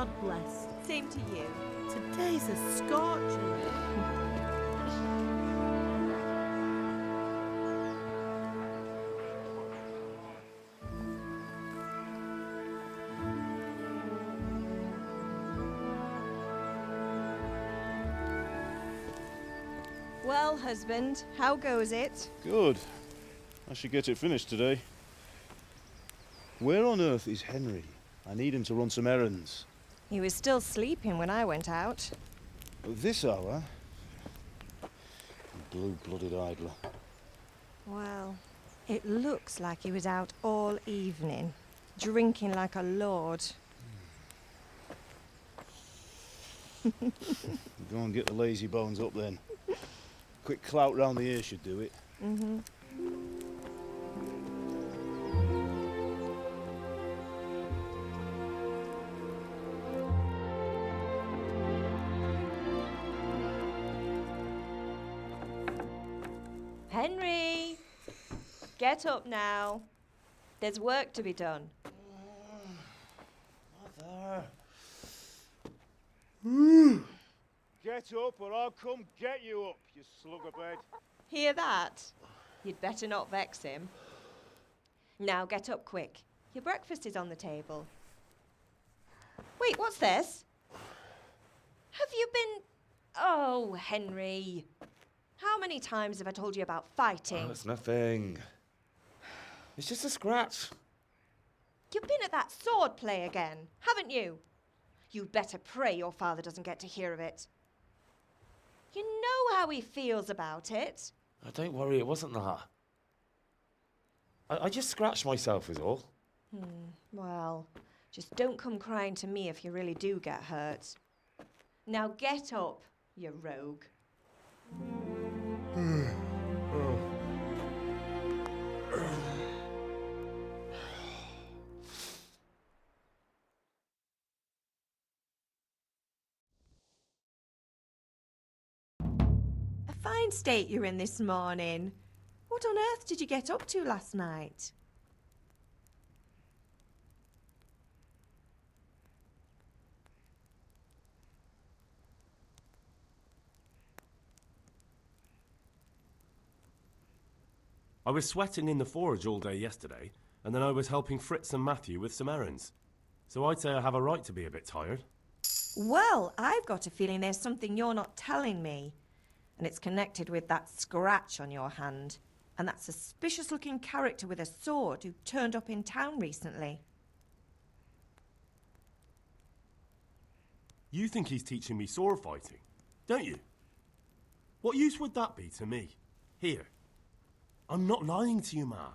God bless. Same to you. Today's a scorcher. Well, husband, how goes it? Good. I should get it finished today. Where on earth is Henry? I need him to run some errands. He was still sleeping when I went out. At this hour? Blue-blooded idler. Well, it looks like he was out all evening, drinking like a lord. Go and get the lazy bones up then. Quick clout round the ear should do it. Mm-hmm. Henry! Get up now. There's work to be done. Mother. Get up or I'll come get you up, you slugabed. Hear that? You'd better not vex him. Now get up quick. Your breakfast is on the table. Wait, what's this? Have you been... Oh, Henry. How many times have I told you about fighting? Oh, it's nothing. It's just a scratch. You've been at that sword play again, haven't you? You'd better pray your father doesn't get to hear of it. You know how he feels about it. Oh, don't worry, it wasn't that. I just scratched myself is all. Well, just don't come crying to me if you really do get hurt. Now get up, you rogue. A fine state you're in this morning. What on earth did you get up to last night? I was sweating in the forge all day yesterday, and then I was helping Fritz and Matthew with some errands. So I'd say I have a right to be a bit tired. Well, I've got a feeling there's something you're not telling me. And it's connected with that scratch on your hand. And that suspicious-looking character with a sword who turned up in town recently. You think he's teaching me sword fighting, don't you? What use would that be to me? Here. I'm not lying to you, Ma.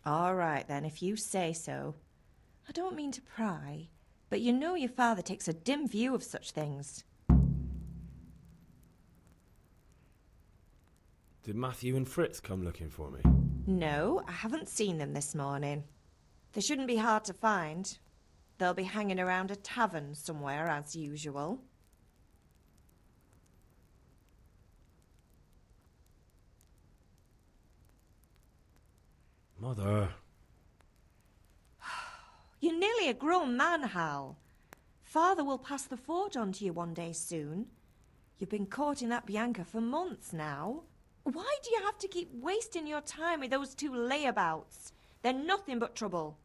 All right, then, if you say so. I don't mean to pry, but you know your father takes a dim view of such things. Did Matthew and Fritz come looking for me? No, I haven't seen them this morning. They shouldn't be hard to find. They'll be hanging around a tavern somewhere, as usual. Mother. You're nearly a grown man, Hal. Father will pass the forge on to you one day soon. You've been courting that Bianca for months now. Why do you have to keep wasting your time with those two layabouts? They're nothing but trouble.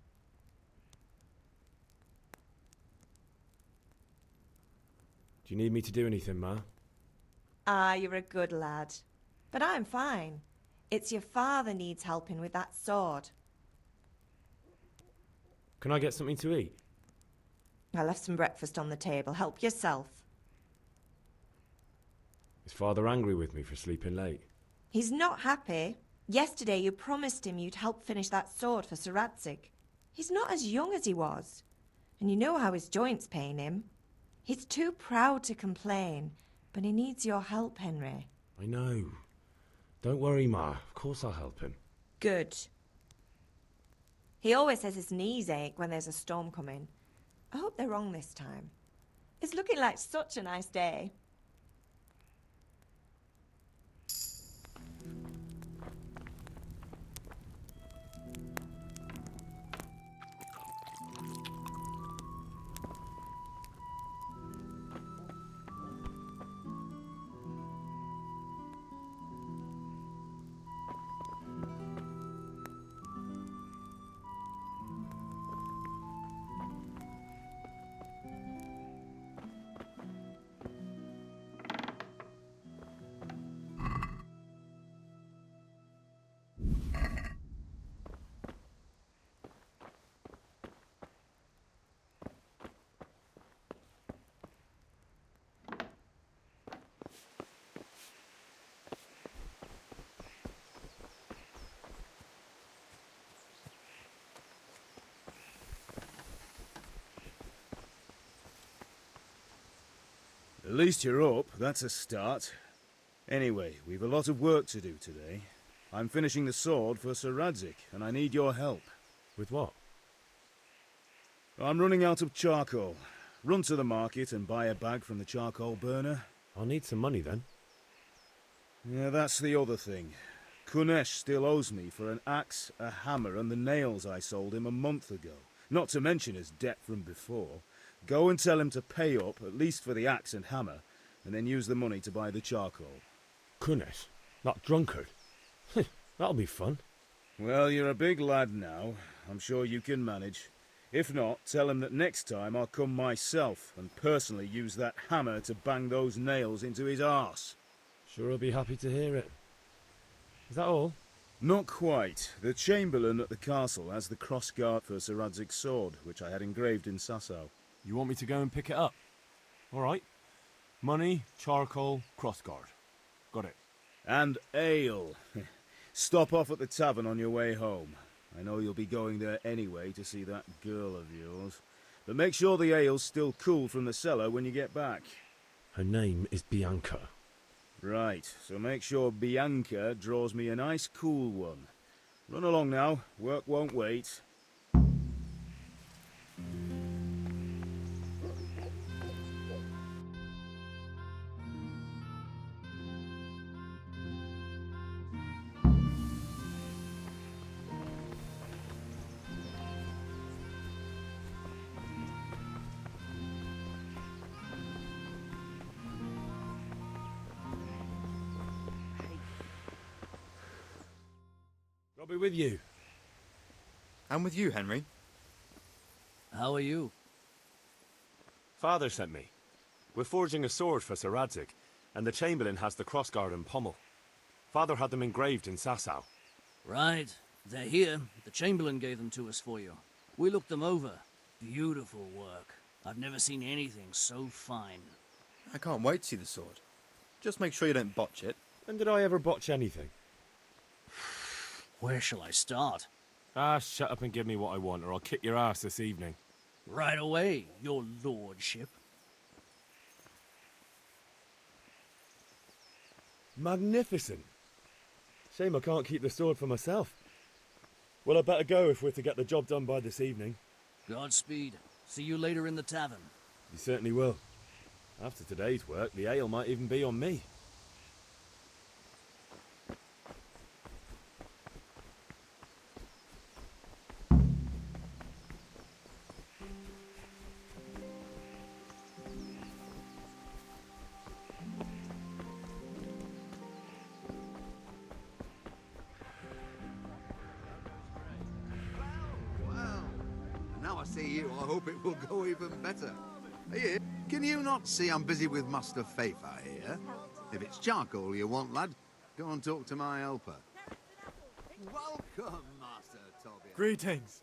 Do you need me to do anything, Ma? Ah, you're a good lad. But I'm fine. It's your father needs helping with that sword. Can I get something to eat? I left some breakfast on the table. Help yourself. Is Father angry with me for sleeping late? He's not happy. Yesterday you promised him you'd help finish that sword for Sir Radzig. He's not as young as he was. And you know how his joints pain him. He's too proud to complain, but he needs your help, Henry. I know. Don't worry, Ma. Of course I'll help him. Good. He always says his knees ache when there's a storm coming. I hope they're wrong this time. It's looking like such a nice day. At least you're up, that's a start. Anyway, we've a lot of work to do today. I'm finishing the sword for Sir Radzig, and I need your help. With what? I'm running out of charcoal. Run to the market and buy a bag from the charcoal burner. I'll need some money then. Yeah, that's the other thing. Kunesh still owes me for an axe, a hammer, and the nails I sold him a month ago. Not to mention his debt from before. Go and tell him to pay up, at least for the axe and hammer, and then use the money to buy the charcoal. Kunesh? That drunkard? That'll be fun. Well, you're a big lad now. I'm sure you can manage. If not, tell him that next time I'll come myself and personally use that hammer to bang those nails into his arse. Sure I'll be happy to hear it. Is that all? Not quite. The Chamberlain at the castle has the crossguard for Sir Radzig's sword, which I had engraved in Sasau. You want me to go and pick it up? All right. Money, charcoal, crossguard. Got it. And ale. Stop off at the tavern on your way home. I know you'll be going there anyway to see that girl of yours. But make sure the ale's still cool from the cellar when you get back. Her name is Bianca. Right, so make sure Bianca draws me a nice cool one. Run along now, work won't wait. I'll be with you. I'm with you, Henry. How are you? Father sent me. We're forging a sword for Sir Radzig, and the Chamberlain has the crossguard and pommel. Father had them engraved in Sasau. Right. They're here. The Chamberlain gave them to us for you. We looked them over. Beautiful work. I've never seen anything so fine. I can't wait to see the sword. Just make sure you don't botch it. When did I ever botch anything? Where shall I start? Ah, shut up and give me what I want, or I'll kick your ass this evening. Right away, your lordship. Magnificent. Shame I can't keep the sword for myself. Well, I better go if we're to get the job done by this evening. Godspeed. See you later in the tavern. You certainly will. After today's work, the ale might even be on me. Now I see you, I hope it will go even better. Here, can you not see I'm busy with Master Fafa here? If it's charcoal you want, lad, go and talk to my helper. Welcome, Master Tobias. Greetings.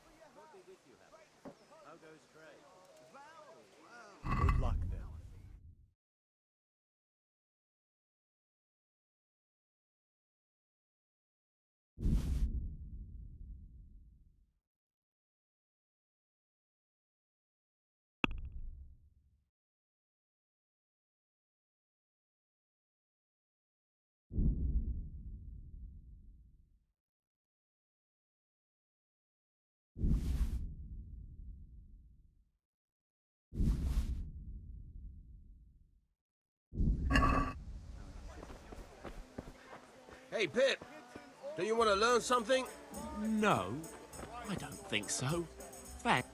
Good luck then. Hey, Pip, do you want to learn something? No, I don't think so. Thanks.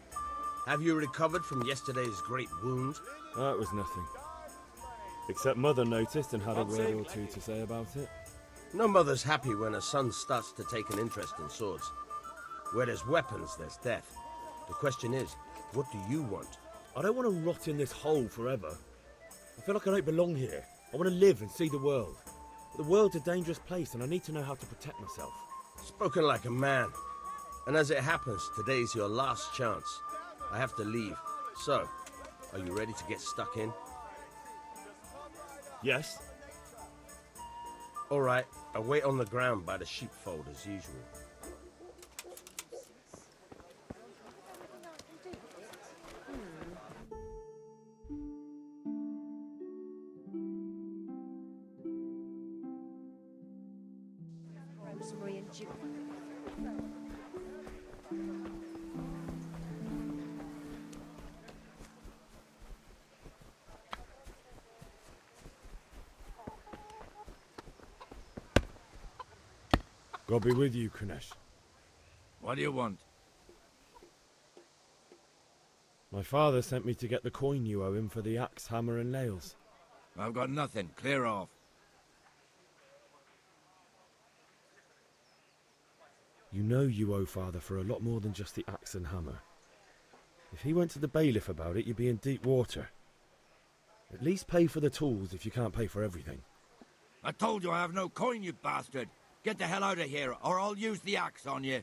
Have you recovered from yesterday's great wound? That was nothing. Except Mother noticed and had a word or two to say about it. No mother's happy when her son starts to take an interest in swords. Where there's weapons, there's death. The question is, what do you want? I don't want to rot in this hole forever. I feel like I don't belong here. I want to live and see the world. But the world's a dangerous place and I need to know how to protect myself. Spoken like a man. And as it happens, today's your last chance. I have to leave. So, are you ready to get stuck in? Yes? All right, I'll wait on the ground by the sheepfold as usual. you. God be with you, Kunesh. What do you want? My father sent me to get the coin you owe him for the axe, hammer, and nails. I've got nothing. Clear off. You know you owe father for a lot more than just the axe and hammer. If he went to the bailiff about it, you'd be in deep water. At least pay for the tools if you can't pay for everything. I told you I have no coin, you bastard. Get the hell out of here, or I'll use the axe on you.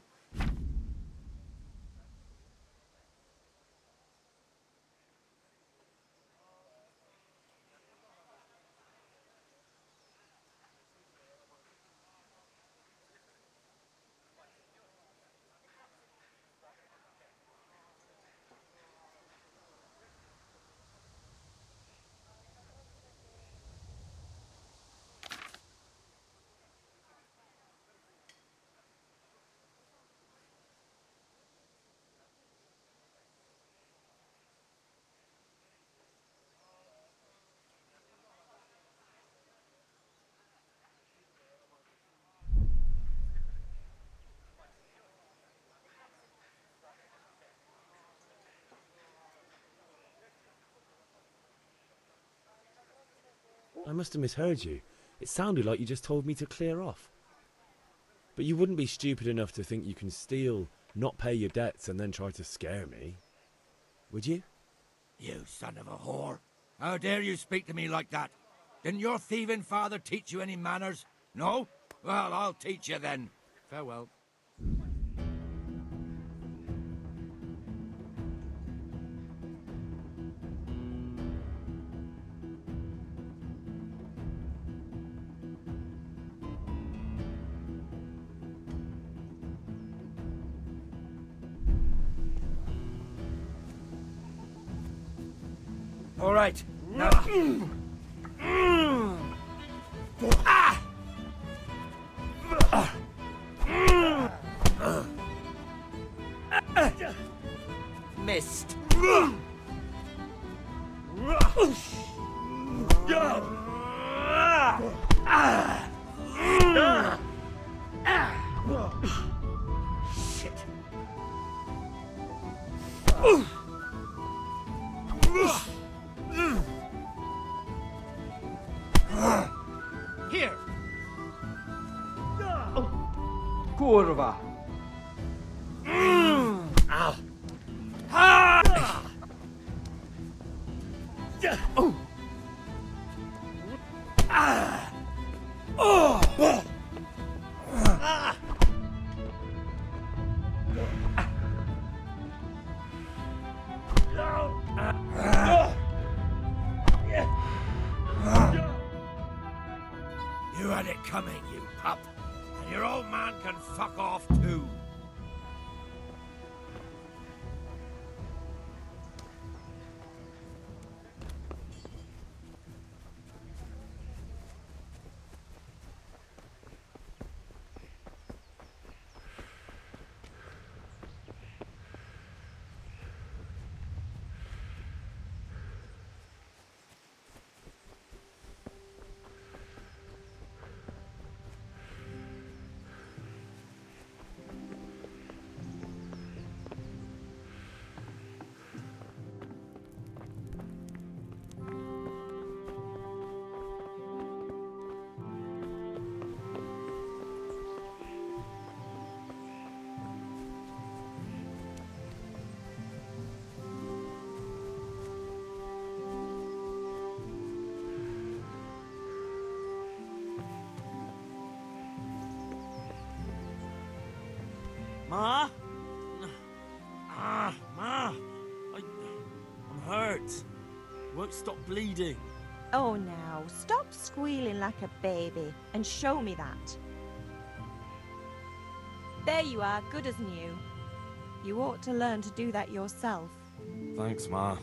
I must have misheard you. It sounded like you just told me to clear off. But you wouldn't be stupid enough to think you can steal, not pay your debts, and then try to scare me, would you? You son of a whore. How dare you speak to me like that? Didn't your thieving father teach you any manners? No? Well, I'll teach you then. Farewell. All right. Now. Missed. Shit. Here. Kurwa. Ow. You had it coming, you pup. And your old man can fuck off too. Ma? Ma! I'm hurt. Won't stop bleeding. Oh, now, stop squealing like a baby and show me that. There you are, good as new. You ought to learn to do that yourself. Thanks, Ma.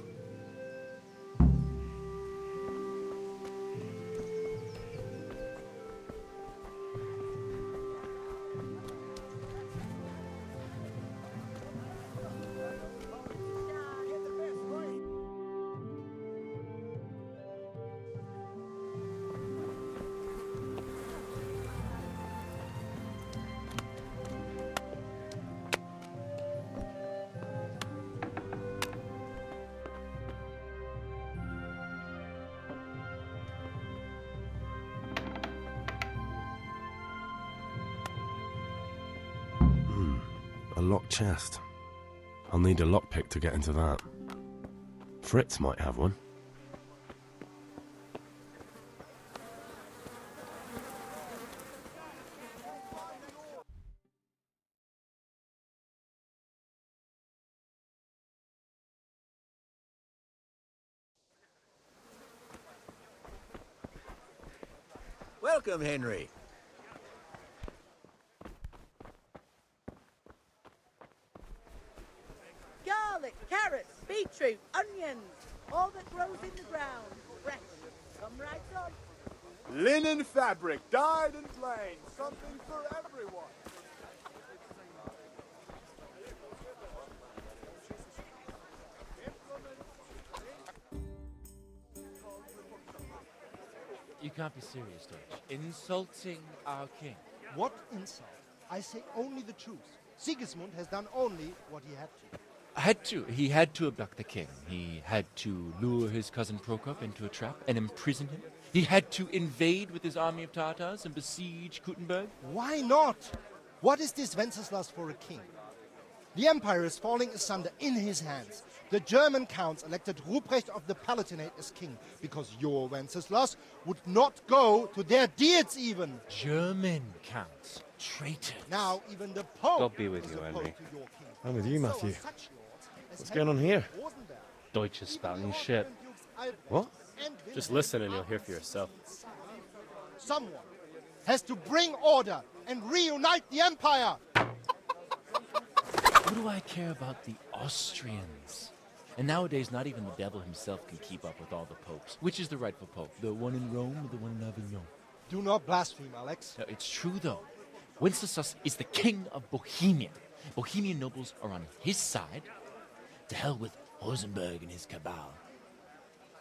A locked chest. I'll need a lockpick to get into that. Fritz might have one. Welcome, Henry. Garlic, carrots, beetroot, onions, all that grows in the ground. Fresh. Come right on. Linen fabric, dyed and plain, something for everyone. You can't be serious, Deutsch. Insulting our king. What insult? I say only the truth. Sigismund has done only what he had to. He had to abduct the king. He had to lure his cousin Prokop into a trap and imprison him. He had to invade with his army of Tatars and besiege Kuttenberg. Why not? What is this Wenceslaus for a king? The empire is falling asunder in his hands. The German counts elected Ruprecht of the Palatinate as king because your Wenceslaus would not go to their deeds even. German counts. Traitors. Now even the Pope. God be with you, Henry. I'm with you, Matthew. What's going on here? Deutsch is spouting shit. What? Just listen and you'll hear for yourself. Someone has to bring order and reunite the empire. What do I care about the Austrians? And nowadays, not even the devil himself can keep up with all the popes. Which is the rightful pope? The one in Rome or the one in Avignon? Do not blaspheme, Alex. No, it's true, though. Wenceslaus is the king of Bohemia. Bohemian nobles are on his side. To hell with Rosenberg and his cabal.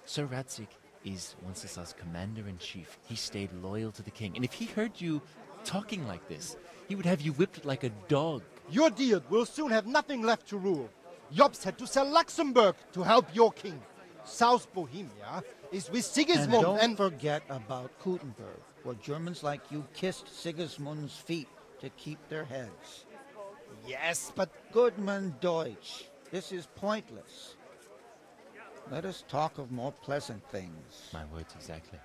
Sir Radzig is Wenceslaus' commander-in-chief. He stayed loyal to the king. And if he heard you talking like this, he would have you whipped like a dog. Your deal will soon have nothing left to rule. Jobst had to sell Luxembourg to help your king. South Bohemia is with Sigismund and don't forget about Kuttenberg, where Germans like you kissed Sigismund's feet to keep their heads. Yes, but... Goodman Deutsch, this is pointless. Let us talk of more pleasant things. My words exactly.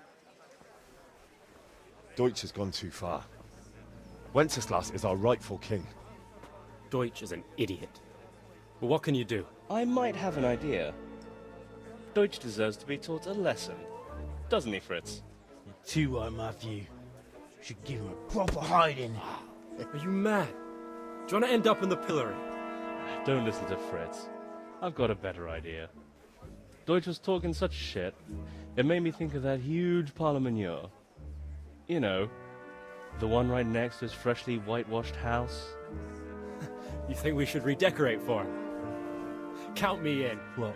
Deutsch has gone too far. Wenceslaus is our rightful king. Deutsch is an idiot. But what can you do? I might have an idea. Deutsch deserves to be taught a lesson. Doesn't he, Fritz? You're too right, Matthew. Should give him a proper hiding. Are you mad? Do you want to end up in the pillory? Don't listen to Fritz. I've got a better idea. Deutsch was talking such shit, it made me think of that huge parliament. You know, the one right next to his freshly whitewashed house. You think we should redecorate for him? Count me in. Well,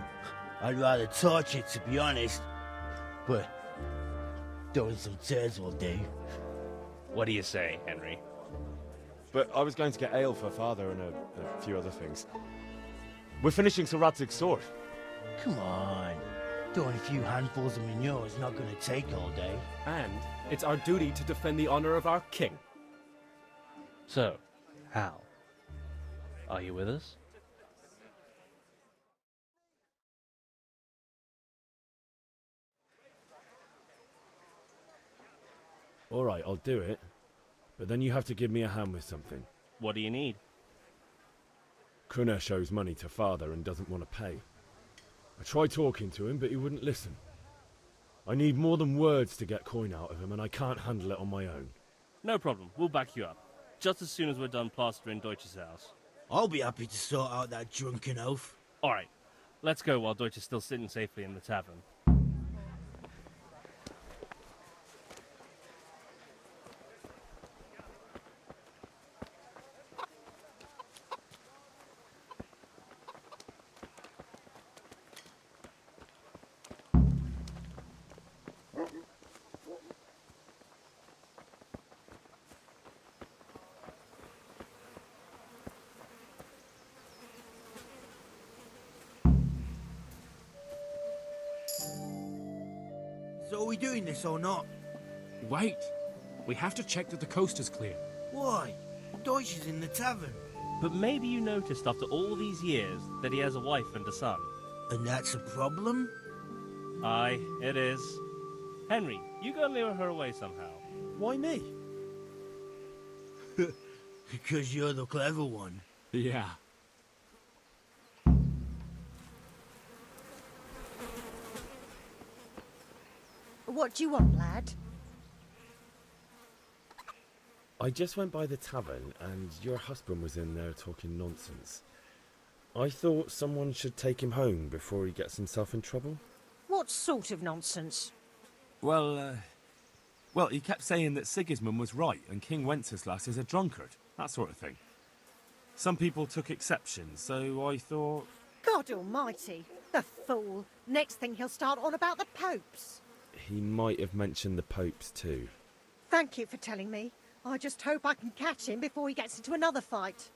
I'd rather torch it, to be honest. But throwing some tears will do. What do you say, Henry? But I was going to get ale for father and a few other things. We're finishing Sir Radzig's sword. Come on. Throwing a few handfuls of manure is not going to take all day. And it's our duty to defend the honor of our king. So, Hal, are you with us? All right, I'll do it. But then you have to give me a hand with something. What do you need? Kunesh owes money to father and doesn't want to pay. I tried talking to him, but he wouldn't listen. I need more than words to get coin out of him, and I can't handle it on my own. No problem. We'll back you up. Just as soon as we're done plastering Deutsch's house. I'll be happy to sort out that drunken oaf. All right. Let's go while Deutsch is still sitting safely in the tavern. So are we doing this or not? Wait. We have to check that the coast is clear. Why? Deutsch is in the tavern. But maybe you noticed after all these years that he has a wife and a son. And that's a problem? Aye, it is. Henry, you go lure her away somehow. Why me? Because you're the clever one. Yeah. What do you want, lad? I just went by the tavern and your husband was in there talking nonsense. I thought someone should take him home before he gets himself in trouble. What sort of nonsense? Well, he kept saying that Sigismund was right and King Wenceslaus is a drunkard, that sort of thing. Some people took exception, so I thought... God almighty, the fool. Next thing he'll start on about the popes. He might have mentioned the popes too. Thank you for telling me. I just hope I can catch him before he gets into another fight.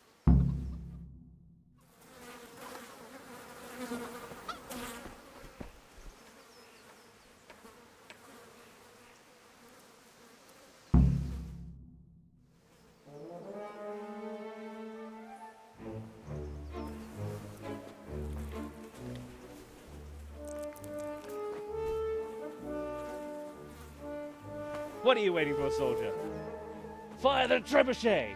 What are you waiting for, soldier? Fire the trebuchet!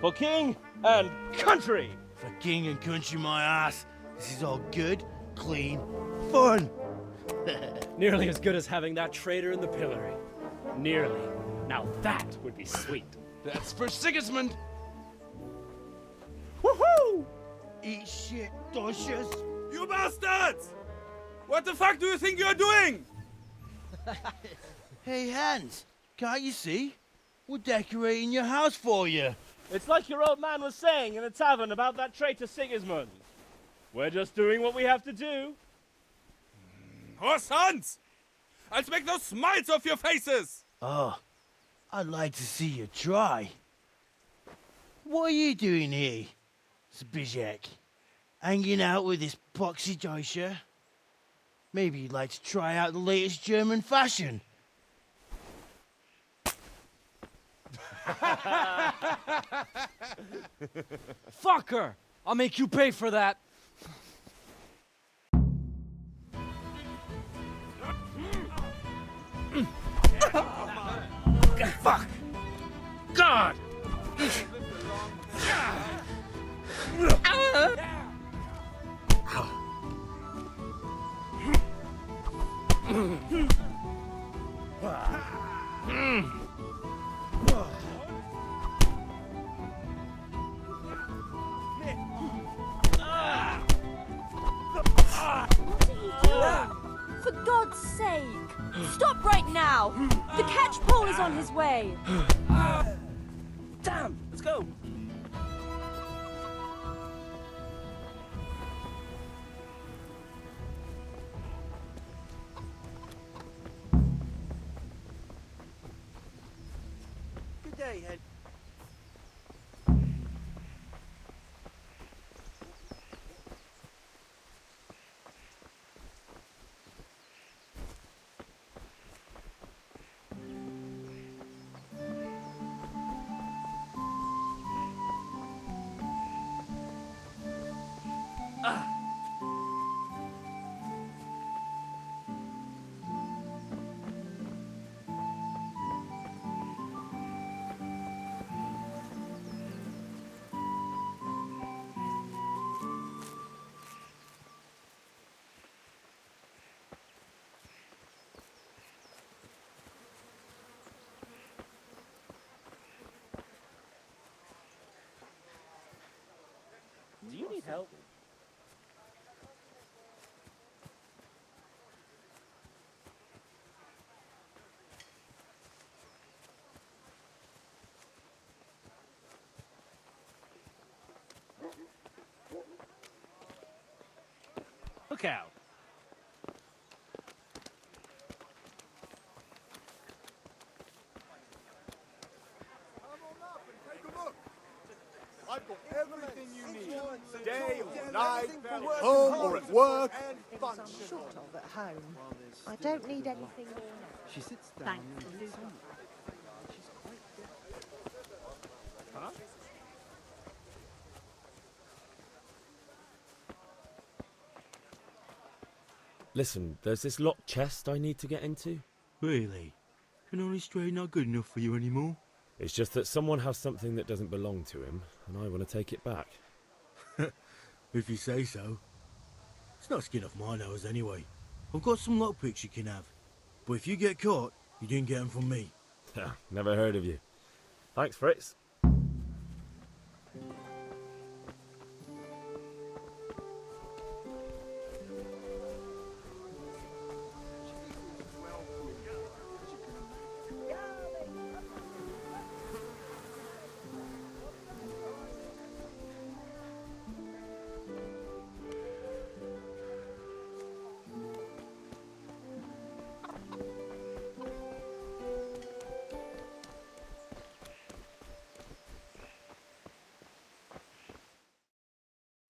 For king and country! For king and country, my ass. This is all good, clean, fun. Nearly as good as having that traitor in the pillory. Nearly. Now that would be sweet. That's for Sigismund! Woohoo! Eat shit, doshes. You bastards! What the fuck do you think you're doing? Hey, Hans, can't you see? We're decorating your house for you. It's like your old man was saying in the tavern about that traitor Sigismund. We're just doing what we have to do. Horse sons! I'll make those smiles off your faces! Oh, I'd like to see you try. What are you doing here, Zbigniew? Hanging out with this poxy Deutscher? Maybe you'd like to try out the latest German fashion. Fuck her! I'll make you pay for that. Fuck! God! For God's sake! Stop right now! The catch pole is on his way! Damn! Let's go! Good day, Hen. Do you need help? Look out! I've got everything you need. Day or night, home or at work. Short of at home. I don't need anything more now. She sits down. Thanks. Huh? Listen, there's this locked chest I need to get into. Really? Can Honest Trade not good enough for you anymore? It's just that someone has something that doesn't belong to him, and I want to take it back. If you say so. It's not skin off my nose anyway. I've got some lockpicks you can have. But if you get caught, you didn't get them from me. Never heard of you. Thanks, Fritz.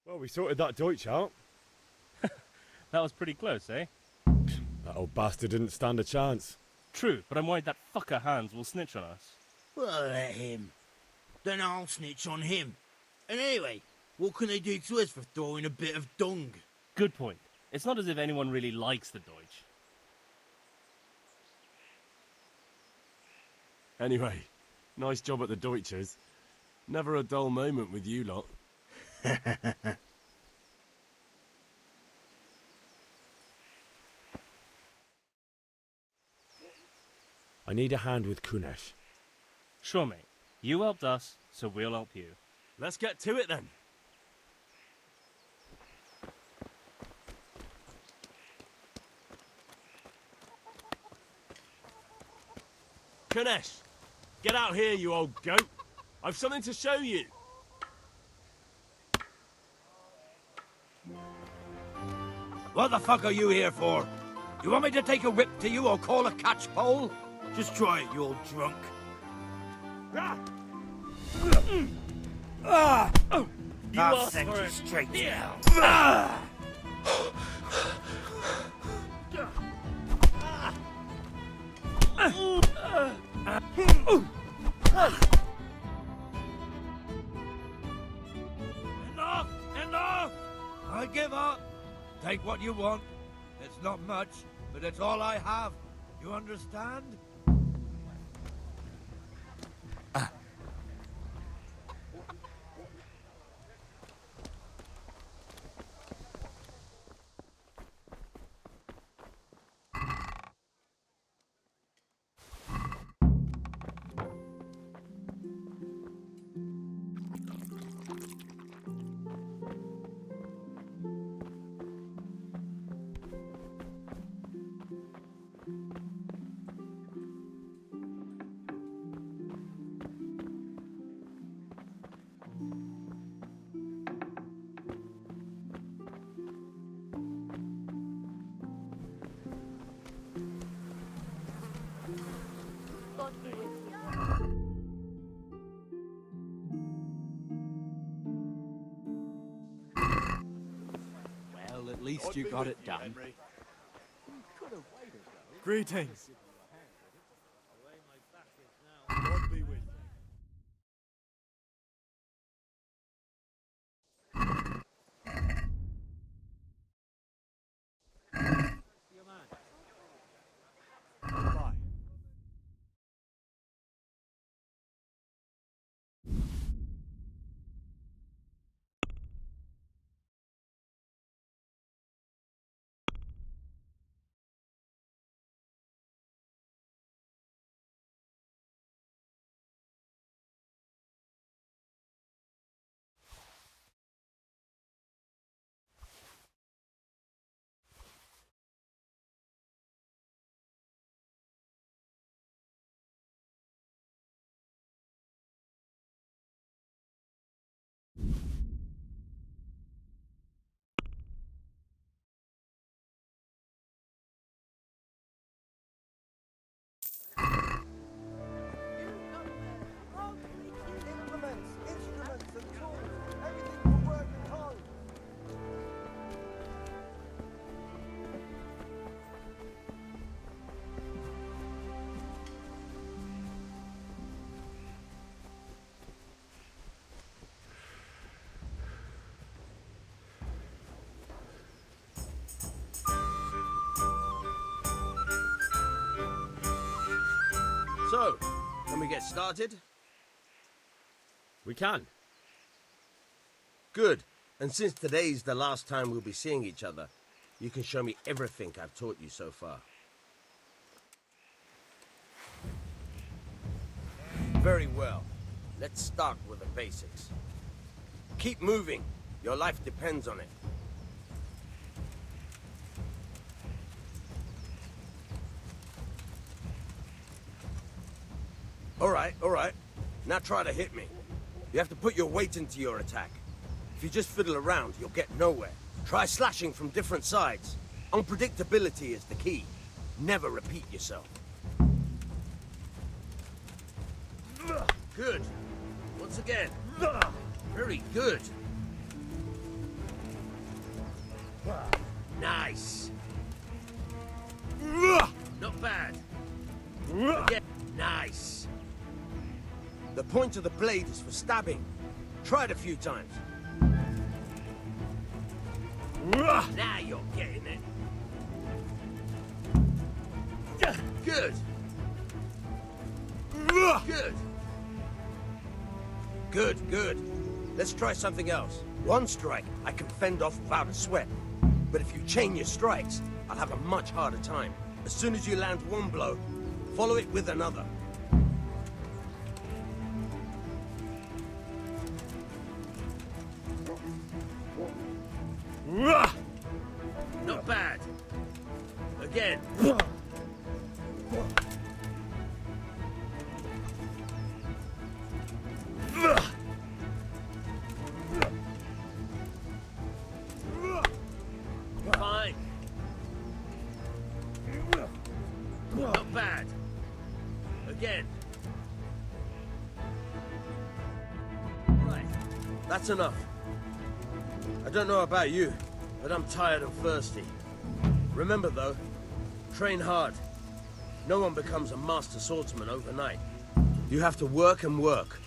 Well, we sorted that Deutsch out. That was pretty close, eh? That old bastard didn't stand a chance. True, but I'm worried that fucker Hans will snitch on us. Well, let him. Then I'll snitch on him. And anyway, what can they do to us for throwing a bit of dung? Good point. It's not as if anyone really likes the Deutsch. Anyway, nice job at the Deutschers. Never a dull moment with you lot. I need a hand with Kunesh. Sure, mate. You helped us, so we'll help you. Let's get to it then. Kunesh, get out here, you old goat. I've something to show you. What the fuck are you here for? You want me to take a whip to you or call a catchpole? Just try it, you old drunk. I'll send you straight to hell. Enough! Enough! I give up. Take what you want. It's not much, but it's all I have. You understand? Well, at least you got it done. Greetings. So, can we get started? We can. Good. And since today's the last time we'll be seeing each other, you can show me everything I've taught you so far. Very well. Let's start with the basics. Keep moving. Your life depends on it. All right. Now try to hit me. You have to put your weight into your attack. If you just fiddle around, you'll get nowhere. Try slashing from different sides. Unpredictability is the key. Never repeat yourself. Good. Once again. Very good. Nice. Not bad. Again. Nice. The point of the blade is for stabbing. Try it a few times. Now you're getting it. Good. Good. Let's try something else. One strike, I can fend off without a sweat. But if you chain your strikes, I'll have a much harder time. As soon as you land one blow, follow it with another. Not bad. Again. Fine. Not bad. Again. Right. That's enough. I don't know about you, but I'm tired and thirsty. Remember though, train hard. No one becomes a master swordsman overnight. You have to work and work.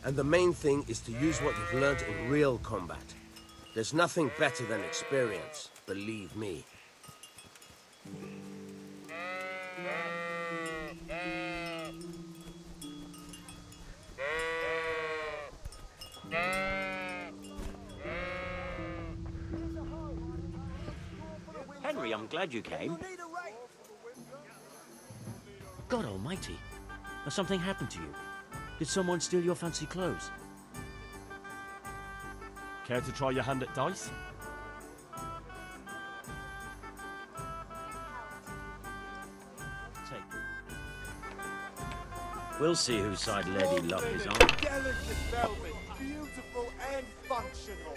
And the main thing is to use what you've learned in real combat. There's nothing better than experience, believe me. Henry, I'm glad you came. God almighty. Has something happened to you? Did someone steal your fancy clothes? Care to try your hand at dice? We'll see whose side Lady Luck is on. Delicate velvet, beautiful and functional.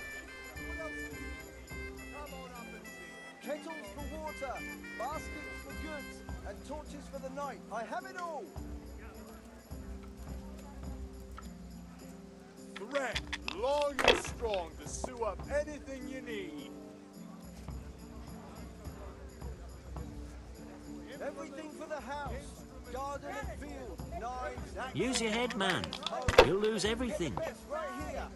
Kettles for water, baskets for goods, and torches for the night. I have it all. Thread, long and strong to sew up anything you need. Everything for the house. Garden and field, knives, axes. Use your head, man. You'll lose everything. Right here.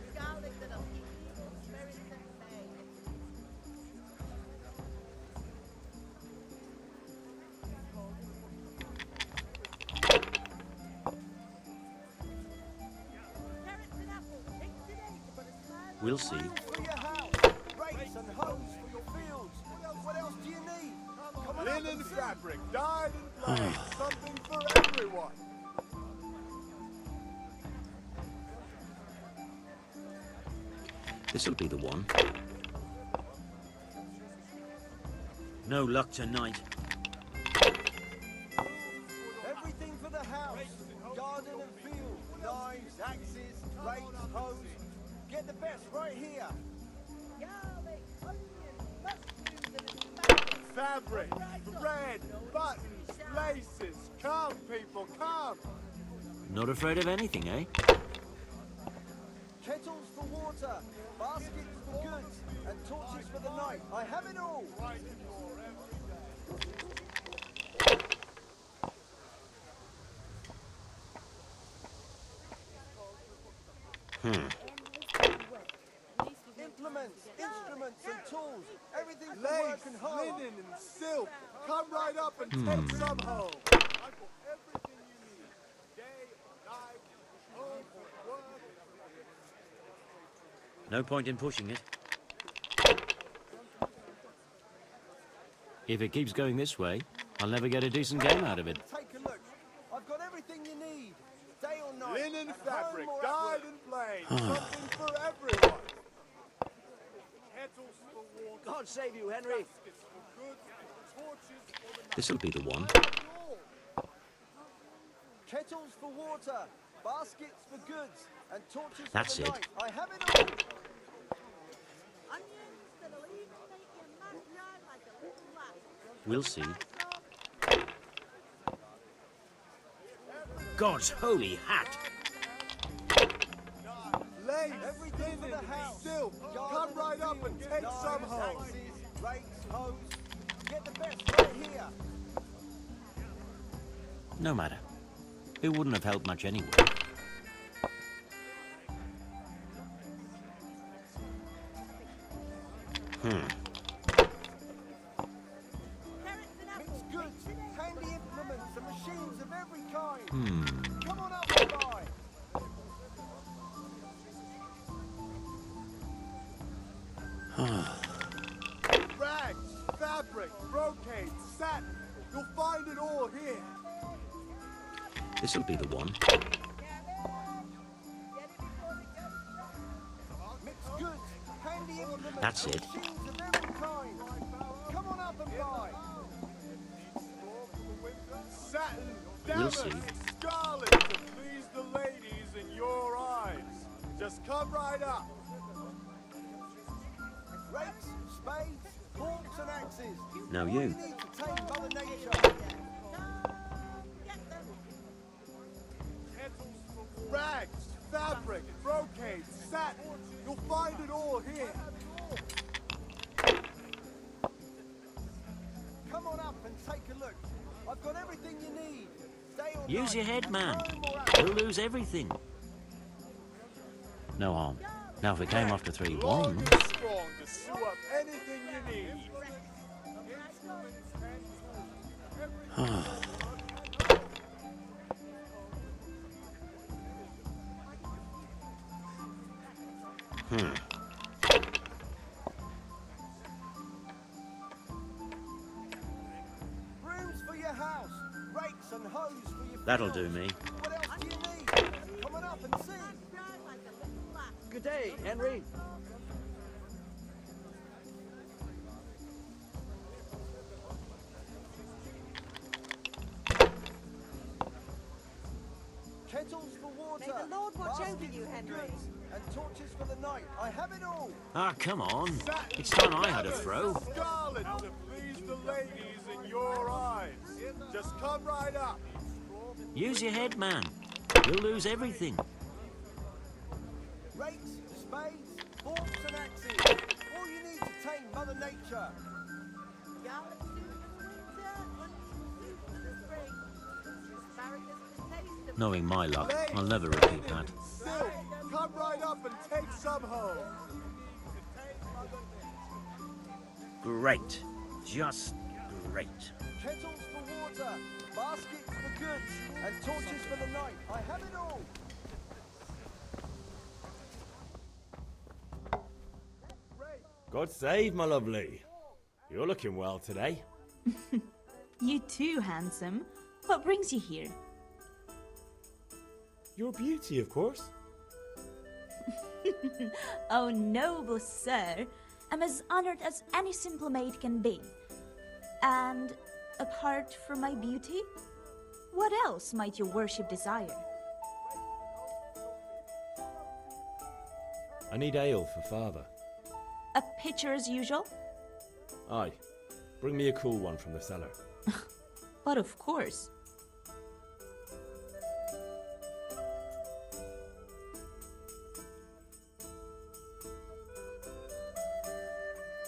We'll see. For your house, rakes and hoes for your fields. What else do you need? Come on Linen up and fabric, dyed and blade, something for everyone. This'll be the one. No luck tonight. Everything for the house. Garden and field. Knives, axes, rakes, hoes. Get the best right here. Garlic, onions, mushrooms, and Fabric, thread, buttons, laces. Come, people, come. Not afraid of anything, eh? Kettles for water. Baskets for goods. And torches for the night. I have it all. Implements, instruments and tools. Everything for work Lace, and home. linen and silk. Come right up and take some home. No point in pushing it. If it keeps going this way, I'll never get a decent game out of it. Take a look. I've got everything you need. Day or night. Linen at fabric, home or at dyed work. and plain. Something for everyone. Kettles for water. God save you, Henry. Baskets for goods. Torches for the night. This'll be the one. Kettles for water, baskets for goods, and torches That's for the it. night. I have it all. Onions that'll even make your mouth dry like a little rat. We'll see. God's holy hat! Lace, Everything for linen, the house. silk. Come right up and take some home. Axes, rakes, hoes. Get the best right here. No matter. It wouldn't have helped much anyway. Mixed goods, handy implements, and machines of every kind. Come on up and buy. Rags, fabric, brocade, satin. You'll find it all here. This'll be the one. Mixed goods, handy implements, That's and it. machines of every kind. Come on up and buy. Satin, We'll damask, see. scarlet to please the ladies in your eyes. Just come right up. Rakes, spades, forks, and axes. Now All you. need to tame Mother Nature. Rags, fabric, brocade, satin. You'll find it all here. Come on up and take a look. I've got everything you need. Day or Use night, your head, at man. home or at You'll lose everything. No harm. Now if it came off to 3 Long wands... and strong to sew up anything you need. brooms for your house, rakes and hoes for your That'll fields. do me. What else do you need? Come on up and see. Good day, Henry. Kettles for water. May the Lord watch over baskets you, for Henry. goods, and torches for the night. I have it all. Ah, come on. It's time I had a throw. Scarlet to please the ladies in your eyes. Just come right up. Use your head, man. You'll lose everything. Rakes, spades, forks and axes. All you need to tame Mother Nature. Garlic soup in the winter, onion soup in the spring. Asparagus to taste of Knowing my luck, I'll never repeat that. Silk, come right up and take some home. Great. Just great. Kettles for water, baskets for goods, and torches for the night. I have it all. God save, my lovely. You're looking well today. You too, handsome. What brings you here? Your beauty, of course. Oh, noble sir. I'm as honored as any simple maid can be. And apart from my beauty, what else might your worship desire? I need ale for father. A pitcher as usual? Aye. Bring me a cool one from the cellar. But of course.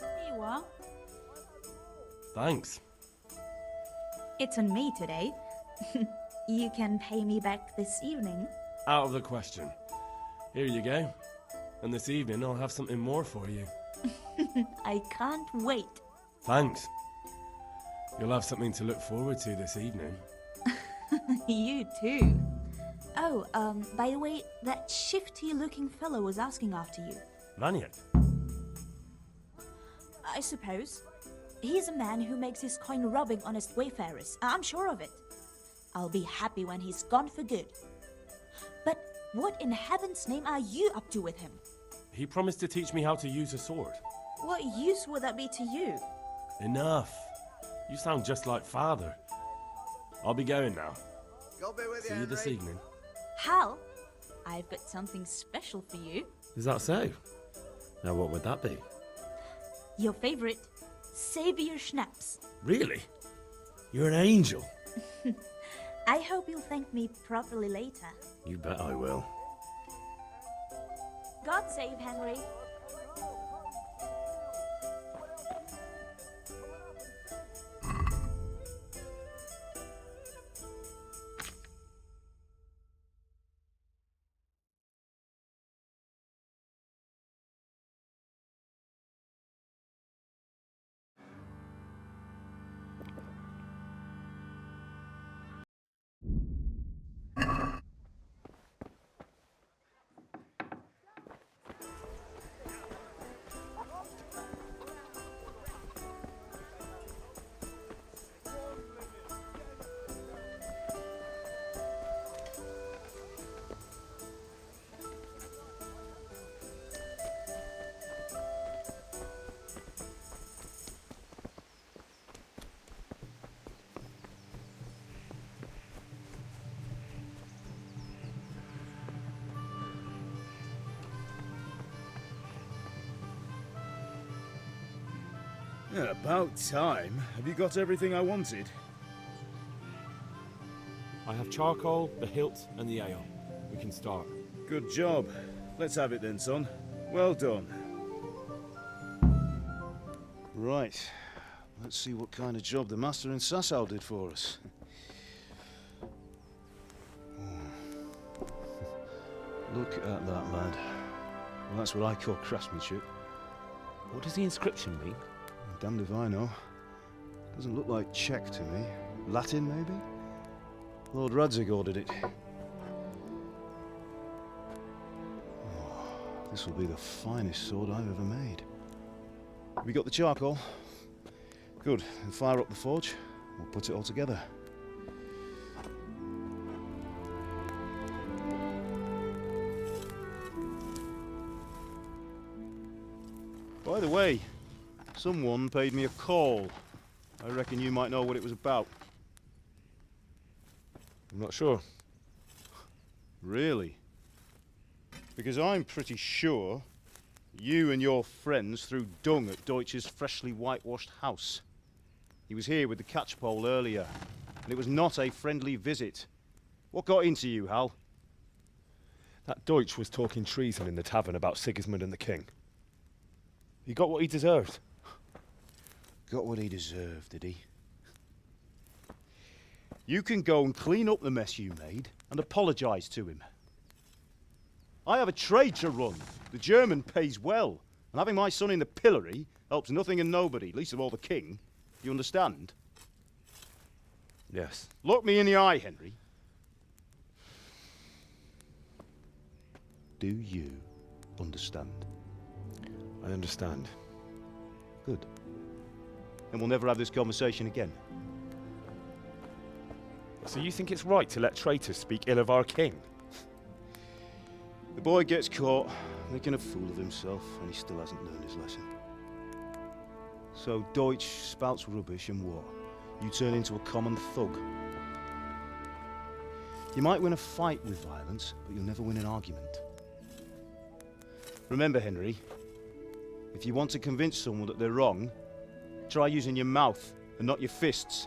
Here you are. Thanks. It's on me today. You can pay me back this evening. Out of the question. Here you go. And this evening I'll have something more for you. I can't wait. Thanks. You'll have something to look forward to this evening. You too. Oh, by the way, that shifty-looking fellow was asking after you. Lanyard? I suppose. He's a man who makes his coin robbing honest wayfarers. I'm sure of it. I'll be happy when he's gone for good. But what in heaven's name are you up to with him? He promised to teach me how to use a sword. What use would that be to you? Enough. You sound just like father. I'll be going now. God be with See you this evening. Hal, I've got something special for you. Is that so? Now what would that be? Your favorite, Savior Schnapps. Really? You're an angel. I hope you'll thank me properly later. You bet I will. God save Henry. Yeah, about time. Have you got everything I wanted? I have charcoal, the hilt, and the ale. We can start. Good job. Let's have it then, son. Well done. Right. Let's see what kind of job the master in Sasau did for us. Look at that, lad. Well, that's what I call craftsmanship. What does the inscription mean? Damned if I know. Doesn't look like Czech to me. Latin, maybe? Lord Radzig ordered it. Oh, this will be the finest sword I've ever made. Have you got the charcoal? Good. Then fire up the forge. We'll put it all together. By the way, someone paid me a call. I reckon you might know what it was about. I'm not sure. Really? Because I'm pretty sure you and your friends threw dung at Deutsch's freshly whitewashed house. He was here with the catchpole earlier, and it was not a friendly visit. What got into you, Hal? That Deutsch was talking treason in the tavern about Sigismund and the king. He got what he deserved. Got what he deserved, did he? You can go and clean up the mess you made and apologise to him. I have a trade to run. The German pays well, and having my son in the pillory helps nothing and nobody, least of all the king. You understand? Yes. Look me in the eye, Henry. Do you understand? I understand. Good. And we'll never have this conversation again. So you think it's right to let traitors speak ill of our king? The boy gets caught, making a fool of himself, and he still hasn't learned his lesson. So Deutsch spouts rubbish and what? You turn into a common thug. You might win a fight with violence, but you'll never win an argument. Remember, Henry, if you want to convince someone that they're wrong, try using your mouth and not your fists.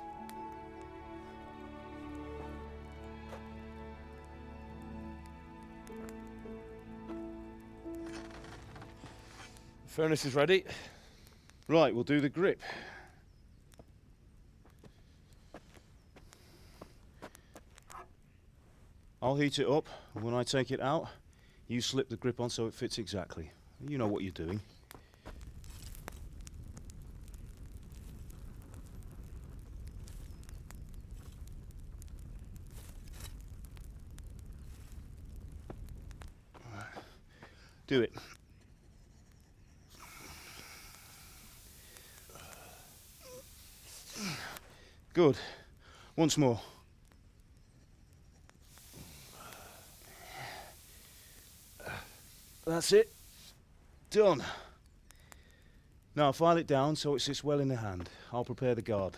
The furnace is ready. Right, we'll do the grip. I'll heat it up, and when I take it out, you slip the grip on so it fits exactly. You know what you're doing. Do it. Good. Once more. That's it. Done. Now file it down so it sits well in the hand. I'll prepare the guard.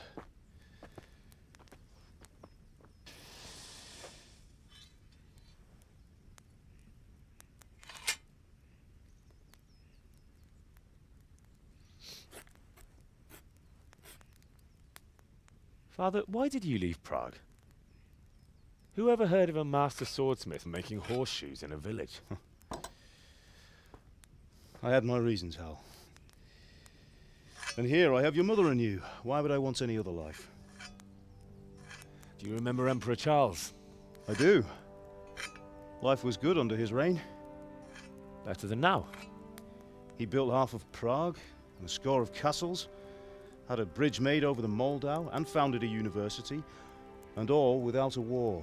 Father, why did you leave Prague? Who ever heard of a master swordsmith making horseshoes in a village? I had my reasons, Hal. And here I have your mother and you. Why would I want any other life? Do you remember Emperor Charles? I do. Life was good under his reign. Better than now. He built half of Prague and a score of castles, had a bridge made over the Moldau, and founded a university, and all without a war.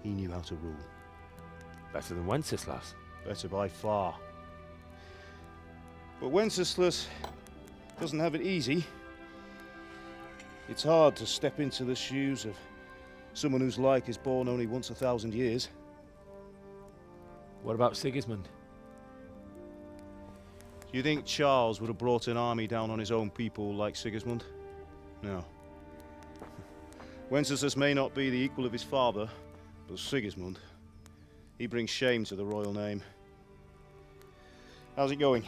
He knew how to rule. Better than Wenceslaus? Better by far. But Wenceslaus doesn't have it easy. It's hard to step into the shoes of someone whose like is born only once 1,000 years. What about Sigismund? Do you think Charles would have brought an army down on his own people like Sigismund? No. Wenceslaus may not be the equal of his father, but Sigismund, he brings shame to the royal name. How's it going?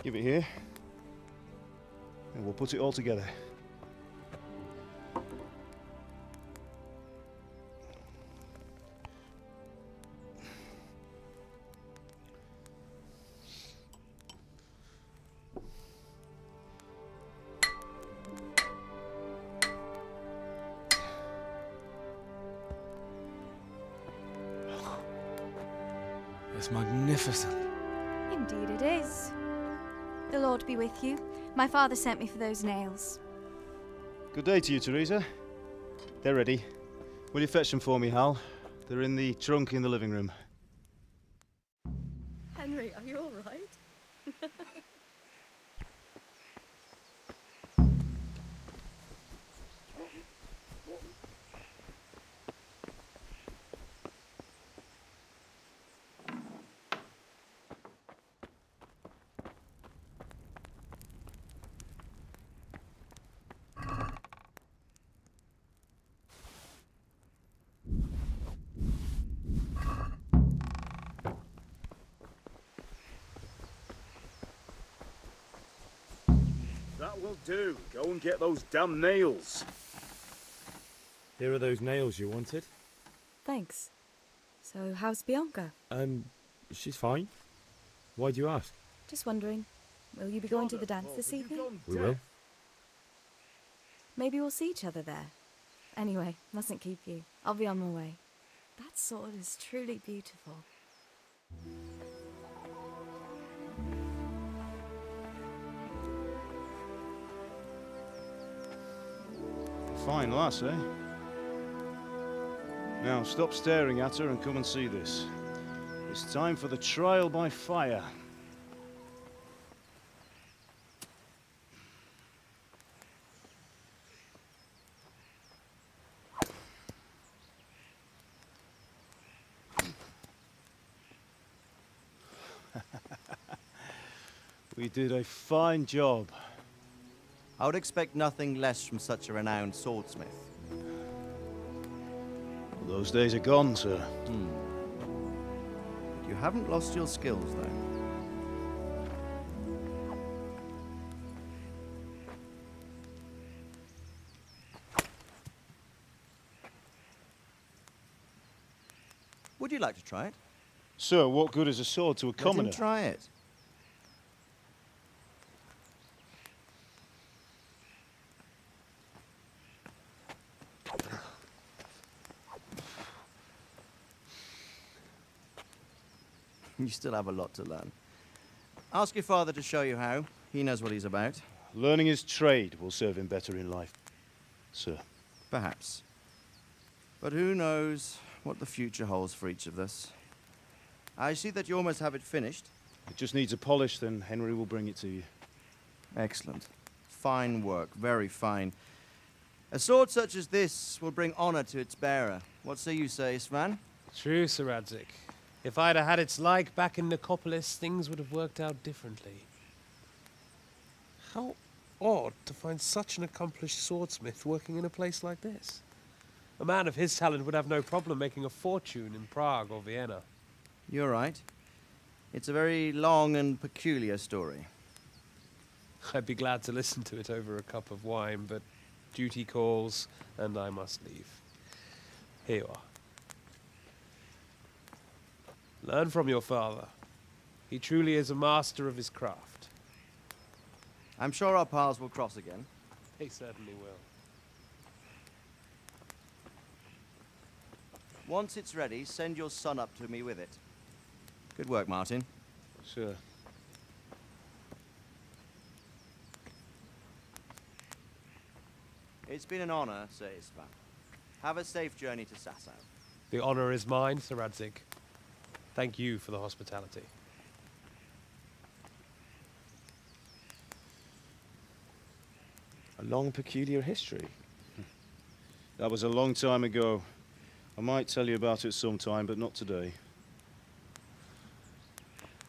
Give it here, and we'll put it all together. It's magnificent. Indeed it is. The Lord be with you. My father sent me for those nails. Good day to you, Teresa. They're ready. Will you fetch them for me, Hal? They're in the trunk in the living room. Henry, are you all right? That will do. Go and get those damn nails. Here are those nails you wanted. Thanks. So, how's Bianca? She's fine. Why do you ask? Just wondering, will you be going to the dance this evening? We will. Maybe we'll see each other there. Anyway, mustn't keep you. I'll be on my way. That sword is truly beautiful. Fine lass, eh? Now, stop staring at her and come and see this. It's time for the trial by fire. We did a fine job. I would expect nothing less from such a renowned swordsmith. Those days are gone, sir. You haven't lost your skills, though. Would you like to try it? Sir, what good is a sword to a commoner? Let him try it. You still have a lot to learn. Ask your father to show you how. He knows what he's about. Learning his trade will serve him better in life, sir. Perhaps. But who knows what the future holds for each of us. I see that you almost have it finished. It just needs a polish, then Henry will bring it to you. Excellent. fine work, very fine. A sword such as this will bring honor to its bearer. What say you, Svan? True, Sir Radzig. If I'd have had its like back in Nicopolis, things would have worked out differently. How odd to find such an accomplished swordsmith working in a place like this. A man of his talent would have no problem making a fortune in Prague or Vienna. You're right. It's a very long and peculiar story. I'd be glad to listen to it over a cup of wine, but duty calls, and I must leave. Here you are. Learn from your father. He truly is a master of his craft. I'm sure our paths will cross again. They certainly will. Once it's ready, send your son up to me with it. Good work, Martin. Sure. It's been an honor, Sir Istvan. Have a safe journey to Sasau. The honor is mine, Sir Radzig. Thank you for the hospitality. A long, peculiar history. That was a long time ago. I might tell you about it sometime, but not today.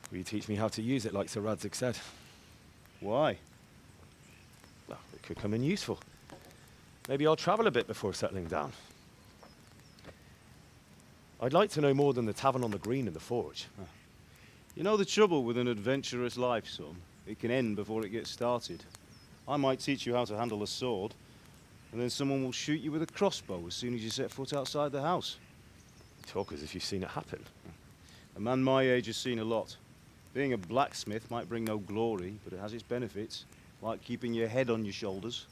Will you teach me how to use it like Sir Radzig said? Why? Well, it could come in useful. Maybe I'll travel a bit before settling down. I'd like to know more than the tavern on the green and the forge. You know the trouble with an adventurous life, son? It can end before it gets started. I might teach you how to handle a sword, and then someone will shoot you with a crossbow as soon as you set foot outside the house. You talk as if you've seen it happen. A man my age has seen a lot. Being a blacksmith might bring no glory, but it has its benefits, like keeping your head on your shoulders.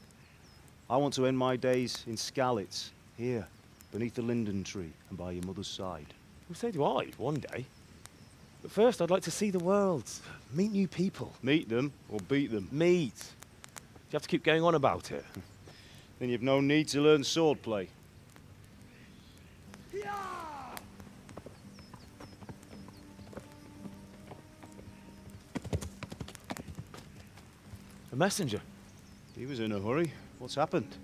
I want to end my days in Skalitz, here, beneath the linden tree and by your mother's side. Well, so do I, one day. But first, I'd like to see the world, meet new people. Meet them or beat them? Meet. You have to keep going on about it. Then you've no need to learn swordplay. A messenger. He was in a hurry. What's happened?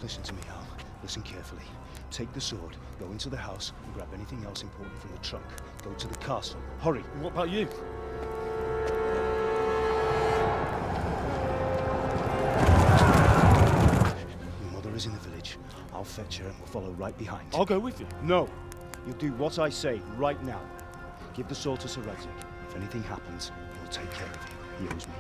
Listen to me, Al. Listen carefully. Take the sword, go into the house, and grab anything else important from the trunk. Go to the castle. Hurry! What about you? Your mother is in the village. I'll fetch her and we'll follow right behind. I'll go with you. No. You'll do what I say right now. Give the sword to Sir Radzig. If anything happens, he'll take care of you. He owes me.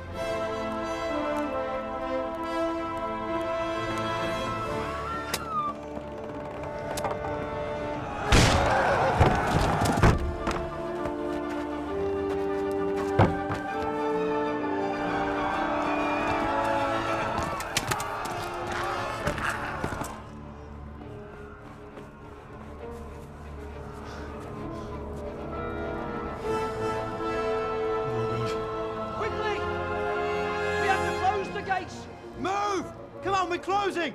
We're closing!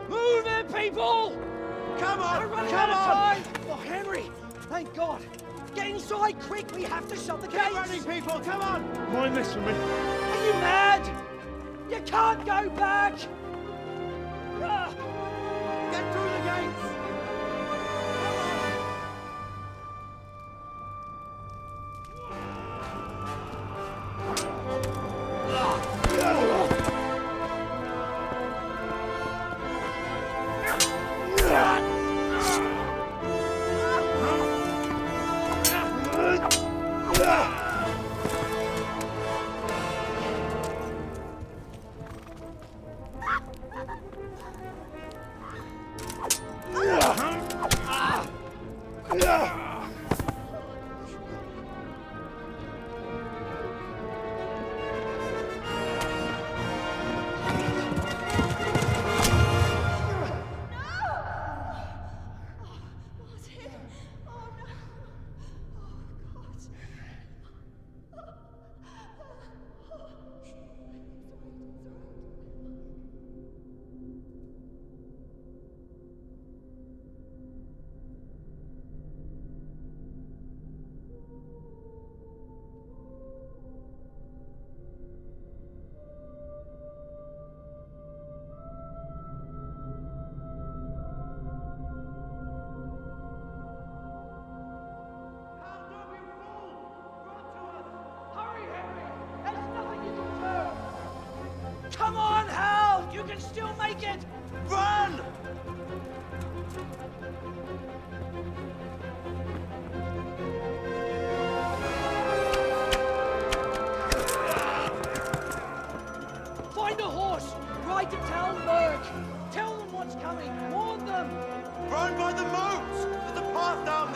Move it, people! Come on! We're running Come out on! of time! Oh, Henry! Thank God! Get inside, quick! We have to shut the gates! Get running, people! Come on! Mind this for me. Are you mad? You can't go back! Get through the gates! try to tell Lurk. Tell them what's coming. Warn them. Run by the moat! There's a path down